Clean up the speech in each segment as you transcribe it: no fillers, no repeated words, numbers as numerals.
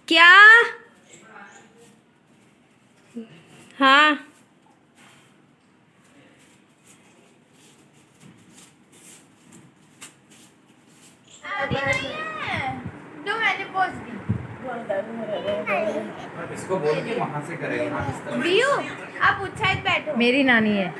क्या? हाँ मैंने पोस्ट दी। इसको बोल के वहां से करें यहाँ इस तरह। दियो आप उत्साहित बैठो। मेरी नानी है।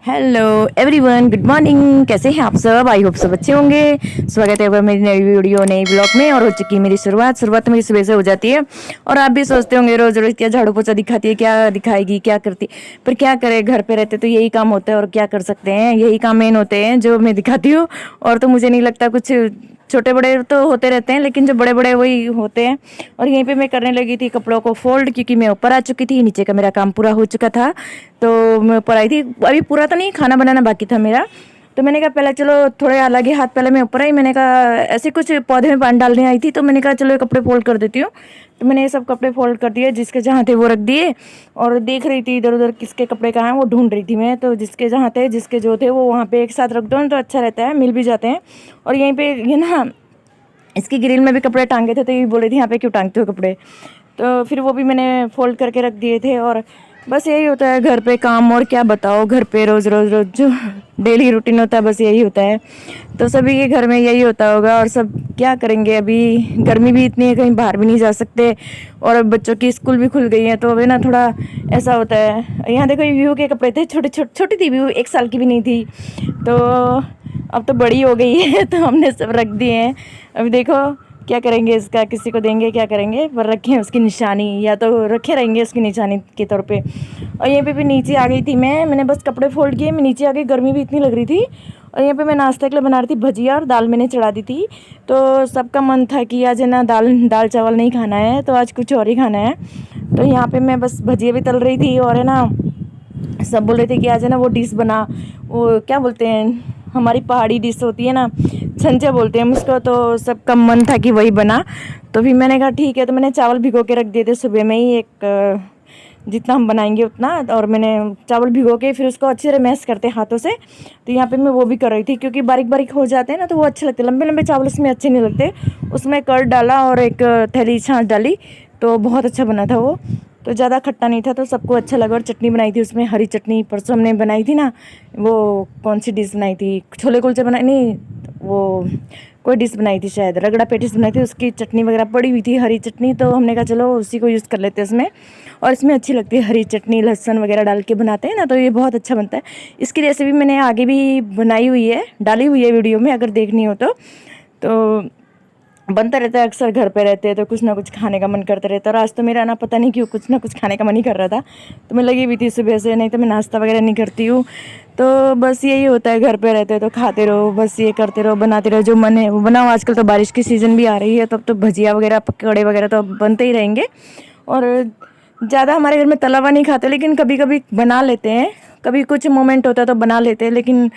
Hello everyone, good morning. कैसे हैं आप सब? आई होप सब अच्छे होंगे। स्वागत है मेरी नई वीडियो नई ब्लॉग में। और हो चुकी है मेरी शुरुआत तो मेरी सुबह से हो जाती है। और आप भी सोचते होंगे रोज रोज क्या झाड़ू पोछा दिखाती है, क्या दिखाएगी, क्या करती, पर क्या करे, घर पे रहते तो यही काम होता है और क्या कर सकते हैं। यही काम मेन होते हैं जो मैं दिखाती हूँ। और तो मुझे नहीं लगता कुछ, छोटे बड़े तो होते रहते हैं लेकिन जो बड़े बड़े वही होते हैं। और यहीं पे मैं करने लगी थी कपड़ों को फोल्ड, क्योंकि मैं ऊपर आ चुकी थी, नीचे का मेरा काम पूरा हो चुका था। तो मैं ऊपर आई थी, अभी पूरा तो नहीं, खाना बनाना बाकी था मेरा। तो मैंने कहा पहले चलो थोड़े अलग ही हाथ, पहले मैं ऊपर आई। मैंने कहा ऐसे कुछ पौधे में पानी डालने आई थी, तो मैंने कहा चलो ये कपड़े फोल्ड कर देती हूँ। तो मैंने ये सब कपड़े फोल्ड कर दिए, जिसके जहाँ थे वो रख दिए। और देख रही थी इधर उधर किसके कपड़े कहाँ हैं, वो ढूंढ रही थी मैं। तो जिसके जहाँ थे, जिसके जो थे वो वहाँ पे एक साथ रख दो तो अच्छा रहता है, मिल भी जाते हैं। और यहीं पे ये ना, इसकी ग्रिल में भी कपड़े टांगे थे, तो ये बोले थे यहाँ पे क्यों टांगते हो कपड़े। तो फिर वो भी मैंने फोल्ड करके रख दिए थे। और बस यही होता है घर पे काम, और क्या बताओ, घर पे रोज़ रोज़ रोज़ जो डेली रूटीन होता है बस यही होता है। तो सभी के घर में यही होता होगा, और सब क्या करेंगे। अभी गर्मी भी इतनी है, कहीं बाहर भी नहीं जा सकते। और बच्चों की स्कूल भी खुल गई है, तो अभी ना थोड़ा ऐसा होता है। यहाँ देखो व्यू के कपड़े थे, छोटी थी व्यू, 1 साल की भी नहीं थी। तो अब तो बड़ी हो गई है, तो हमने सब रख दिए हैं। अभी देखो क्या करेंगे इसका, किसी को देंगे, क्या करेंगे, पर रखे हैं उसकी निशानी, या तो रखे रहेंगे उसकी निशानी के तौर पे। और यहाँ पे भी नीचे आ गई थी मैंने बस कपड़े फोल्ड किए, मैं नीचे आ गई, गर्मी भी इतनी लग रही थी। और यहाँ पे मैं नाश्ते के लिए बना रही थी भजिया, और दाल मैंने चढ़ा दी थी। तो सबका मन था कि आज है ना दाल चावल नहीं खाना है, तो आज कुछ और ही खाना है। तो यहाँ पर मैं बस भजिया भी तल रही थी, और है ना सब बोल रहे थे कि आज है ना वो डिश बना, वो क्या बोलते हैं, हमारी पहाड़ी डिश होती है ना, छंचा बोलते हैं हम उसको। तो सबका मन था कि वही बना। तो फिर मैंने कहा ठीक है। तो मैंने चावल भिगो के रख दिए थे सुबह में ही, एक जितना हम बनाएंगे उतना। और मैंने चावल भिगो के फिर उसको अच्छे से मैश करते हाथों से। तो यहाँ पे मैं वो भी कर रही थी, क्योंकि बारीक बारीक हो जाते हैं ना, तो वो अच्छे लगते हैं। लंबे लंबे चावल उसमें अच्छे नहीं लगते। उसमें कर्ड डाला और एक थैली छाछ डाली, तो बहुत अच्छा बना था वो। तो ज़्यादा खट्टा नहीं था, तो सबको अच्छा लगा। और चटनी बनाई थी उसमें, हरी चटनी परसों हमने बनाई थी ना, वो कौन सी डिश बनाई थी, छोले कुलचे बनाई नहीं, वो कोई डिश बनाई थी शायद, रगड़ा पेटिस बनाई थी, उसकी चटनी वगैरह पड़ी हुई थी, हरी चटनी। तो हमने कहा चलो उसी को यूज़ कर लेते हैं इसमें। और इसमें अच्छी लगती है हरी चटनी, लहसुन वगैरह डाल के बनाते हैं ना, तो ये बहुत अच्छा बनता है। इसकी रेसिपी मैंने आगे भी बनाई हुई है, डाली हुई है वीडियो में, अगर देखनी हो तो बनता रहता है। अक्सर घर पे रहते हैं तो कुछ ना कुछ खाने का मन करता रहता है। और आज तो मेरा ना पता नहीं क्यों कुछ ना कुछ खाने का मन ही कर रहा था, तो मैं लगी हुई थी सुबह से। नहीं तो मैं नाश्ता वगैरह नहीं करती हूँ। तो बस यही होता है, घर पे रहते हैं तो खाते रहो, बस ये करते रहो, बनाते रहो, जो मन है वो बनाओ। आजकल तो बारिश की सीज़न भी आ रही है, तब तो भजिया वगैरह पकौड़े वगैरह तो बनते ही रहेंगे। और ज़्यादा हमारे घर में तला हुआ नहीं खाते, लेकिन कभी कभी बना लेते हैं, कभी कुछ मोमेंट होता है तो बना लेते हैं। लेकिन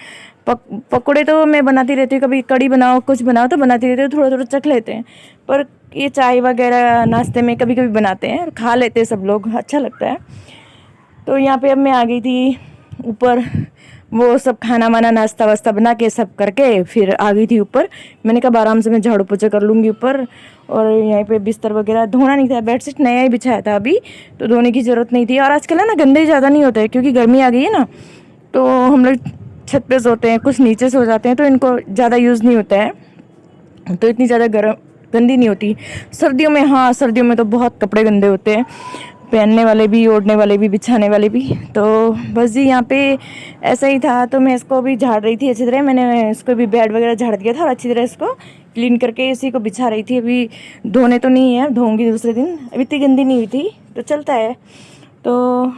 पकौड़े तो मैं बनाती रहती हूँ, कभी कड़ी बनाओ, कुछ बनाओ तो बनाती रहती हूँ, थोड़ा थोड़ा चख लेते हैं। पर ये चाय वगैरह नाश्ते में कभी कभी बनाते हैं और खा लेते हैं सब लोग, अच्छा लगता है। तो यहाँ पे अब मैं आ गई थी ऊपर, वो सब खाना वाना नाश्ता वास्ता बना के सब करके फिर आ गई थी ऊपर। मैंने कहा आराम से मैं झाड़ू पोछा कर लूँगी ऊपर। और यहाँ पे बिस्तर वगैरह धोना नहीं था, बेडशीट नया ही बिछाया था अभी, तो धोने की ज़रूरत नहीं थी। और आजकल है ना गंदे ज़्यादा नहीं होते हैं, क्योंकि गर्मी आ गई है ना, तो हम लोग छत पे सोते हैं, कुछ नीचे सो जाते हैं, तो इनको ज़्यादा यूज़ नहीं होता है, तो इतनी ज़्यादा गंदी नहीं होती। सर्दियों में हाँ, सर्दियों में तो बहुत कपड़े गंदे होते हैं, पहनने वाले भी, ओढ़ने वाले भी, बिछाने वाले भी। तो बस जी यहाँ पे ऐसा ही था। तो मैं इसको भी झाड़ रही थी अच्छी तरह, मैंने इसको भी बेड वगैरह झाड़ दिया था और अच्छी तरह इसको क्लीन करके इसी को बिछा रही थी। अभी धोने तो नहीं है, धोऊंगी दूसरे दिन, अभी इतनी गंदी नहीं हुई थी, तो चलता है। तो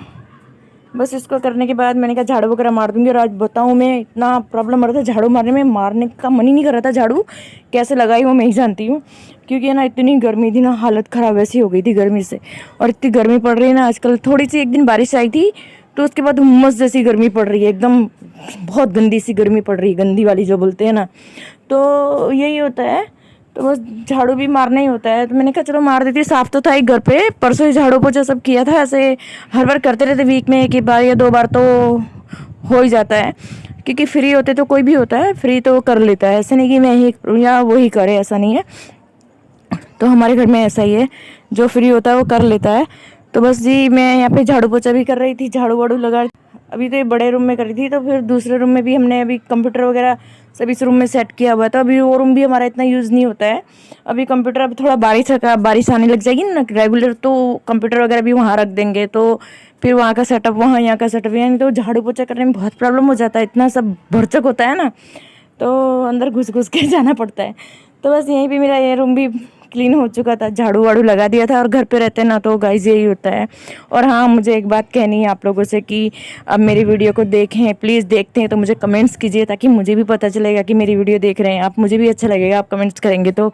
बस इसको करने के बाद मैंने कहा झाड़ू वगैरह मार दूंगी। और आज बताऊँ, मैं इतना प्रॉब्लम हो रहा था झाड़ू मारने में, मारने का मन ही नहीं कर रहा था। झाड़ू कैसे लगाई वो मैं ही जानती हूँ, क्योंकि है ना इतनी गर्मी थी ना, हालत ख़राब ऐसी हो गई थी गर्मी से। और इतनी गर्मी पड़ रही है ना आजकल, थोड़ी सी एक दिन बारिश आई थी, तो उसके बाद हुम्मस जैसी गर्मी पड़ रही है, एकदम बहुत गंदी सी गर्मी पड़ रही है, गंदी वाली जो बोलते हैं ना। तो यही होता है, तो बस झाड़ू भी मारना ही होता है। तो मैंने कहा चलो मार देती, साफ़ तो था ही घर पे, परसों ही झाड़ू पोछा सब किया था। ऐसे हर बार करते रहते, वीक में 1 बार या 2 बार तो हो ही जाता है, क्योंकि फ्री होते तो कोई भी होता है फ्री तो कर लेता है, ऐसा नहीं कि मैं ही करूँ या वो ही करे, ऐसा नहीं है। तो हमारे घर में ऐसा ही है, जो फ्री होता है वो कर लेता है। तो बस जी मैं यहाँ पे झाड़ू पोछा भी कर रही थी, झाड़ू वाड़ू लगा, अभी तो ये बड़े रूम में कर रही थी, तो फिर दूसरे रूम में भी हमने अभी कंप्यूटर वगैरह सब इस रूम में सेट किया हुआ था। अभी वो रूम भी हमारा इतना यूज़ नहीं होता है, अभी कंप्यूटर अभी थोड़ा बारिश आने लग जाएगी ना रेगुलर, तो कंप्यूटर वगैरह भी वहाँ रख देंगे, तो फिर वहाँ का सेटअप वहाँ, यहाँ का सेटअप यहाँ, तो झाड़ू पोछा करने में बहुत प्रॉब्लम हो जाता है, इतना सब भरचक होता है ना, तो अंदर घुस घुस के जाना पड़ता है। तो बस यहीं पे मेरा ये रूम भी क्लीन हो चुका था, झाड़ू वाड़ू लगा दिया था। और घर पे रहते हैं ना तो गाइस यही होता है। और हाँ, मुझे एक बात कहनी है आप लोगों से कि अब मेरी वीडियो को देखें, प्लीज़ देखते हैं तो मुझे कमेंट्स कीजिए, ताकि मुझे भी पता चलेगा कि मेरी वीडियो देख रहे हैं आप, मुझे भी अच्छा लगेगा आप कमेंट्स करेंगे तो,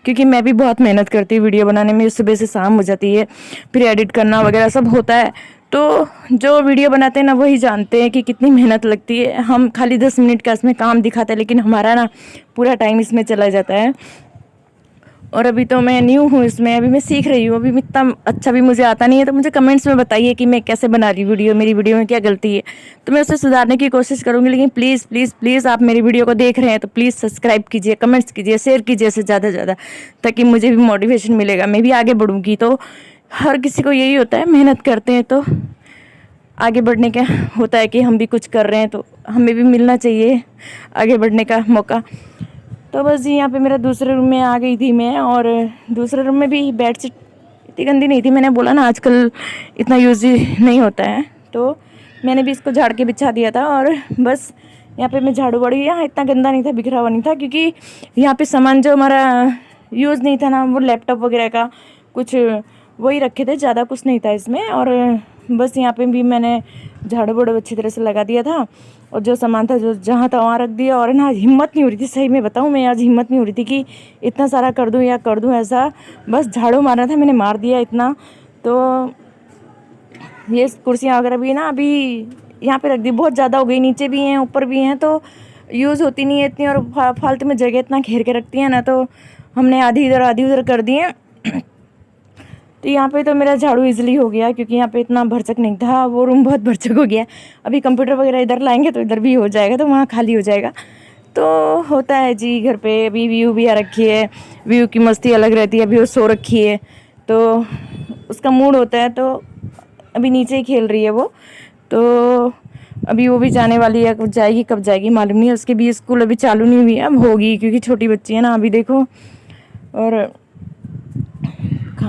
क्योंकि मैं भी बहुत मेहनत करती हूँ वीडियो बनाने में, सुबह से शाम हो जाती है, फिर एडिट करना वगैरह सब होता है। तो जो वीडियो बनाते हैं ना वही जानते हैं कि कितनी मेहनत लगती है। हम खाली 10 मिनट का इसमें काम दिखाते हैं, लेकिन हमारा ना पूरा टाइम इसमें चला जाता है। और अभी तो मैं न्यू हूँ इसमें, अभी मैं सीख रही हूँ, अभी इतना अच्छा भी मुझे आता नहीं है। तो मुझे कमेंट्स में बताइए कि मैं कैसे बना रही वीडियो, मेरी वीडियो में क्या गलती है, तो मैं उसे सुधारने की कोशिश करूँगी। लेकिन प्लीज़ प्लीज़ प्लीज़ आप मेरी वीडियो को देख रहे हैं तो प्लीज़ सब्सक्राइब कीजिए, कमेंट्स कीजिए, शेयर कीजिए इसे ज़्यादा से ज़्यादा, ताकि मुझे भी मोटिवेशन मिलेगा, मैं भी आगे बढ़ूँगी। तो हर किसी को यही होता है, मेहनत करते हैं तो आगे बढ़ने का होता है कि हम भी कुछ कर रहे हैं तो हमें भी मिलना चाहिए आगे बढ़ने का मौका। तो बस जी यहाँ पे मेरा दूसरे रूम में आ गई थी मैं, और दूसरे रूम में भी बेडशीट इतनी गंदी नहीं थी, मैंने बोला ना आजकल इतना यूज नहीं होता है, तो मैंने भी इसको झाड़ के बिछा दिया था। और बस यहाँ पे मैं झाड़ू वाड़ू, यहाँ इतना गंदा नहीं था, बिखरा हुआ नहीं था, क्योंकि यहाँ पे सामान जो हमारा यूज़ नहीं था ना, वो लैपटॉप वगैरह का कुछ वही रखे थे, ज़्यादा कुछ नहीं था इसमें। और बस यहाँ पे भी मैंने झाड़ू वाड़ू अच्छी तरह से लगा दिया था, और जो सामान था जो जहाँ था वहाँ रख दिया। और ना हिम्मत नहीं हो रही थी, सही में बताऊँ, मैं आज हिम्मत नहीं हो रही थी कि इतना सारा कर दूँ या कर दूँ ऐसा, बस झाड़ू मारना था, मैंने मार दिया इतना। तो ये कुर्सियाँ वगैरह भी ना अभी यहाँ पे रख दी, बहुत ज़्यादा हो गई, नीचे भी हैं ऊपर भी हैं, तो यूज़ होती नहीं है इतनी, और फालतू में जगह इतना घेर के रखती है ना, तो हमने आधी इधर आधी उधर कर दी है। तो यहाँ पे तो मेरा झाड़ू इजीली हो गया, क्योंकि यहाँ पे इतना भरचक नहीं था, वो रूम बहुत भरचक हो गया। अभी कंप्यूटर वगैरह इधर लाएंगे तो इधर भी हो जाएगा, तो वहाँ खाली हो जाएगा। तो होता है जी घर पे। अभी व्यू भी आ रखी है, व्यू की मस्ती अलग रहती है, अभी वो सो रखी है तो उसका मूड होता है, तो अभी नीचे ही खेल रही है वो। तो अभी वो भी जाने वाली है, कब जाएगी कब जाएगी मालूम नहीं है, उसके भी स्कूल अभी चालू नहीं हुई है, अब होगी, क्योंकि छोटी बच्ची है ना अभी देखो। और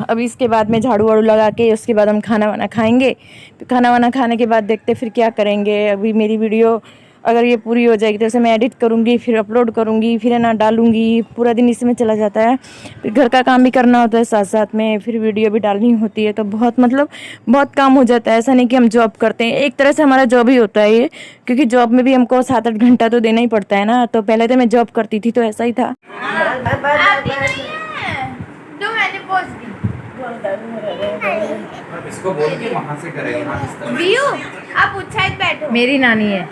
अभी इसके बाद में झाड़ू वाड़ू लगा के उसके बाद हम खाना वाना खाएंगे, फिर खाना वाना खाने के बाद देखते फिर क्या करेंगे। अभी मेरी वीडियो अगर ये पूरी हो जाएगी तो इसे मैं एडिट करूँगी, फिर अपलोड करूँगी, फिर है ना डालूँगी, पूरा दिन इसमें चला जाता है। फिर घर का काम भी करना होता है साथ साथ में, फिर वीडियो भी डालनी होती है, तो बहुत मतलब बहुत काम हो जाता है। ऐसा नहीं कि हम जॉब करते हैं, एक तरह से हमारा जॉब ही होता है ये, क्योंकि जॉब में भी हमको 7-8 घंटा तो देना ही पड़ता है ना। तो पहले तो मैं जॉब करती थी तो ऐसा ही था। आती नहीं है, दो मैंने पोस्ट दी। अब इसको बोल के वहां से करे, यहाँ इस तरफ। व्यू आप उत्साहित बैठो। मेरी नानी है।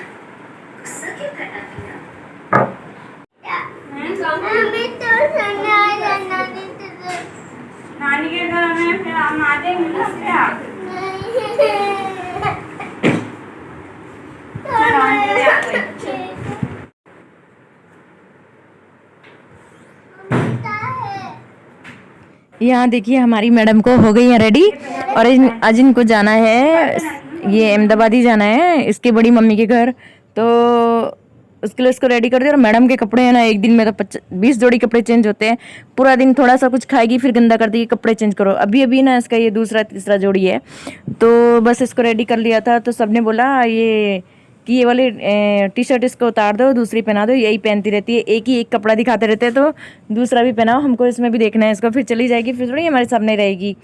नानी के घर में फिर हम आ जाएंगे ना क्या? यहाँ देखिए हमारी मैडम को हो गई है रेडी, और आज इनको जाना है, ये अहमदाबाद ही जाना है इसकी बड़ी मम्मी के घर, तो उसके लिए इसको रेडी कर दिया। और मैडम के कपड़े हैं ना, एक दिन में तो 20 जोड़ी कपड़े चेंज होते हैं, पूरा दिन थोड़ा सा कुछ खाएगी फिर गंदा कर देगी, कपड़े चेंज करो। अभी अभी ना इसका ये दूसरा तीसरा जोड़ी है, तो बस इसको रेडी कर लिया था। तो सबने बोला ये कि ये वाली टी शर्ट इसको उतार दो, दूसरी पहना दो, यही पहनती रहती है, एक ही एक कपड़ा दिखाते रहते हैं, तो दूसरा भी पहनाओ, हमको इसमें भी देखना है इसको, फिर चली जाएगी, फिर थोड़ी हमारे सामने रहेगी।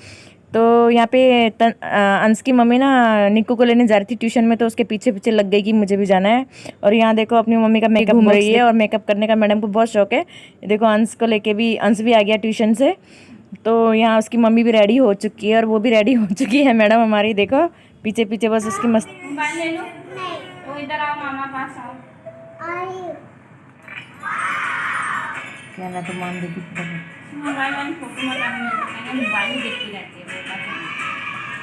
तो यहाँ पे अंश की मम्मी ना निक्कू को लेने जा रही थी ट्यूशन में, तो उसके पीछे पीछे लग गई कि मुझे भी जाना है। और यहाँ देखो अपनी मम्मी का मेकअप घूम रही है, और मेकअप करने का मैडम को बहुत शौक है। देखो अंश को लेके भी, अंश भी आ गया ट्यूशन से, तो यहाँ उसकी मम्मी भी रेडी हो चुकी है, और वो भी रेडी हो चुकी है मैडम हमारी, देखो पीछे पीछे बस उसकी मस्त। मोबाइल ले लो, वो इधर आओ, मामा पास आओ। क्या ना तो मान देगी मोबाइल वाली फोटो मत आने, मोबाइल ही देखती रहती है।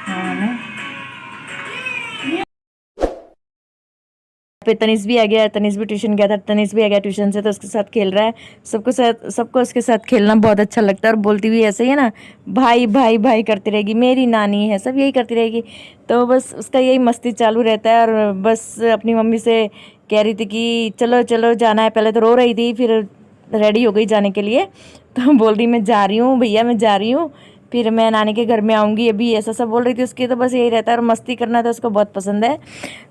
हाँ ना। पे तनिष भी आ गया, तनिष भी ट्यूशन गया था, तनिष भी आ गया ट्यूशन से, तो उसके साथ खेल रहा है। सबको उसके साथ खेलना बहुत अच्छा लगता है, और बोलती भी ऐसे ही है ना, भाई भाई भाई करती रहेगी, मेरी नानी है, सब यही करती रहेगी। तो बस उसका यही मस्ती चालू रहता है, और बस अपनी मम्मी से कह रही थी कि चलो चलो जाना है। पहले तो रो रही थी, फिर रेडी हो गई जाने के लिए, तो बोल रही मैं जा रही हूँ भैया, मैं जा रही हूँ, फिर मैं नानी के घर में आऊँगी अभी, ऐसा सब बोल रही थी उसकी। तो बस यही रहता है, और मस्ती करना तो उसको बहुत पसंद है।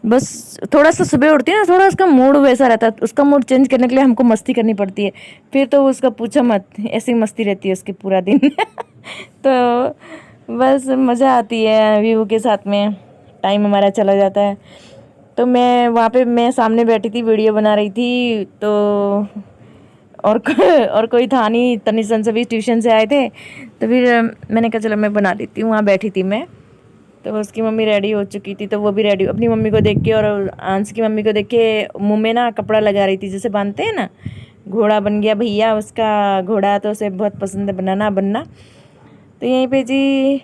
बस थोड़ा सा सुबह उठती है ना, थोड़ा उसका मूड वैसा रहता है, उसका मूड चेंज करने के लिए हमको मस्ती करनी पड़ती है, फिर तो उसका पूछो मत, ऐसी मस्ती रहती है उसकी पूरा दिन। तो बस मज़ा आती है व्यू के साथ में, टाइम हमारा चला जाता है। तो मैं वहाँ पे मैं सामने बैठी थी, वीडियो बना रही थी, तो और कोई था नहीं, तनिषन से भी ट्यूशन से आए थे, तो फिर मैंने कहा चलो मैं बना लेती हूँ। वहाँ बैठी थी मैं, तो उसकी मम्मी रेडी हो चुकी थी, तो वो भी रेडी, अपनी मम्मी को देख के और अंश की मम्मी को देख के मुँह में ना कपड़ा लगा रही थी, जैसे बांधते हैं ना, घोड़ा बन गया भैया उसका घोड़ा, तो उसे बहुत पसंद है बनना। तो यहीं पे जी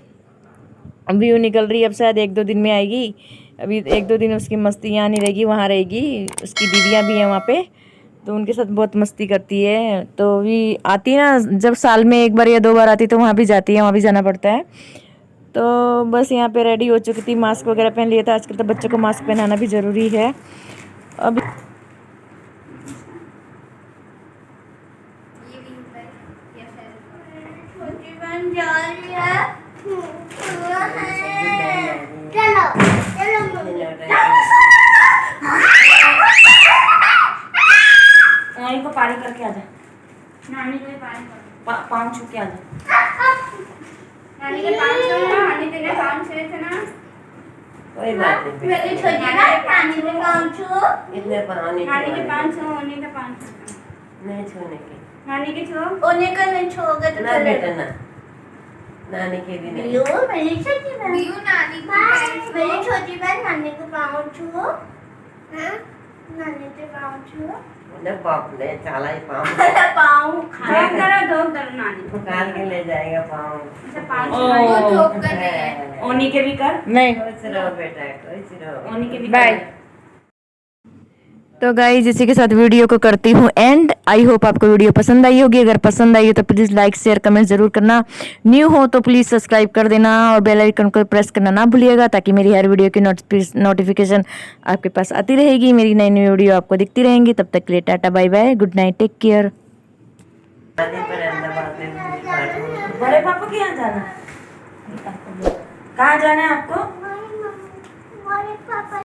व्यू निकल रही है, अब शायद 1-2 दिन में आएगी। अभी 1-2 दिन उसकी मस्ती यहाँ नहीं रहेगी, वहाँ रहेगी। उसकी दीदियाँ भी हैं वहाँ पे, तो उनके साथ बहुत मस्ती करती है। तो भी आती है ना, जब साल में 1 बार या 2 बार आती तो वहाँ भी जाती है, वहाँ भी जाना पड़ता है। तो बस यहाँ पे रेडी हो चुकी थी, मास्क वगैरह पहन लिया था। आजकल तो बच्चों को मास्क पहनाना भी ज़रूरी है। अब नानी को पानी करके आ जा, नानी को पानी कर, पाँव छू के आ जा। नानी के 5 ना, नानी तेरे 5 से थे ना, कोई बात नहीं, मेरी छोटी ना नानी के 5 इतने पानी नानी के 5 होने का 5 नहीं छूने के, नानी के छो होने का नहीं छोगे तो ना बेटा ना, नानी के भी नहीं। मेरी छोटी बहन नानी की, मेरी छोटी बहन नानी के 5 छो, हां नानी के 5 छो, ना बाप ले चाला ही पाँव पाँव खा करा दो कर नानी पुकार के ले जाएगा पाँव। अच्छा 5 वो धोप कर रही है। ओनी के भी कर, नहीं खुश रहो बेटा, खुश रहो। ओनी के भी बाय। तो गाइस इसी के साथ वीडियो को करती हूँ एंड। आई होप आपको वीडियो पसंद आई होगी। अगर पसंद आई हो तो प्लीज़ लाइक शेयर कमेंट जरूर करना। न्यू हो तो प्लीज़ सब्सक्राइब कर देना और बेल आइकन को प्रेस करना ना भूलिएगा, ताकि मेरी हर वीडियो की नोटिफिकेशन आपके पास आती रहेगी, मेरी नई नई वीडियो आपको दिखती रहेंगी। तब तक के लिए tata bye bye, good night, take care. बड़े पापा के यहाँ जाना, कहाँ जाना है आपको?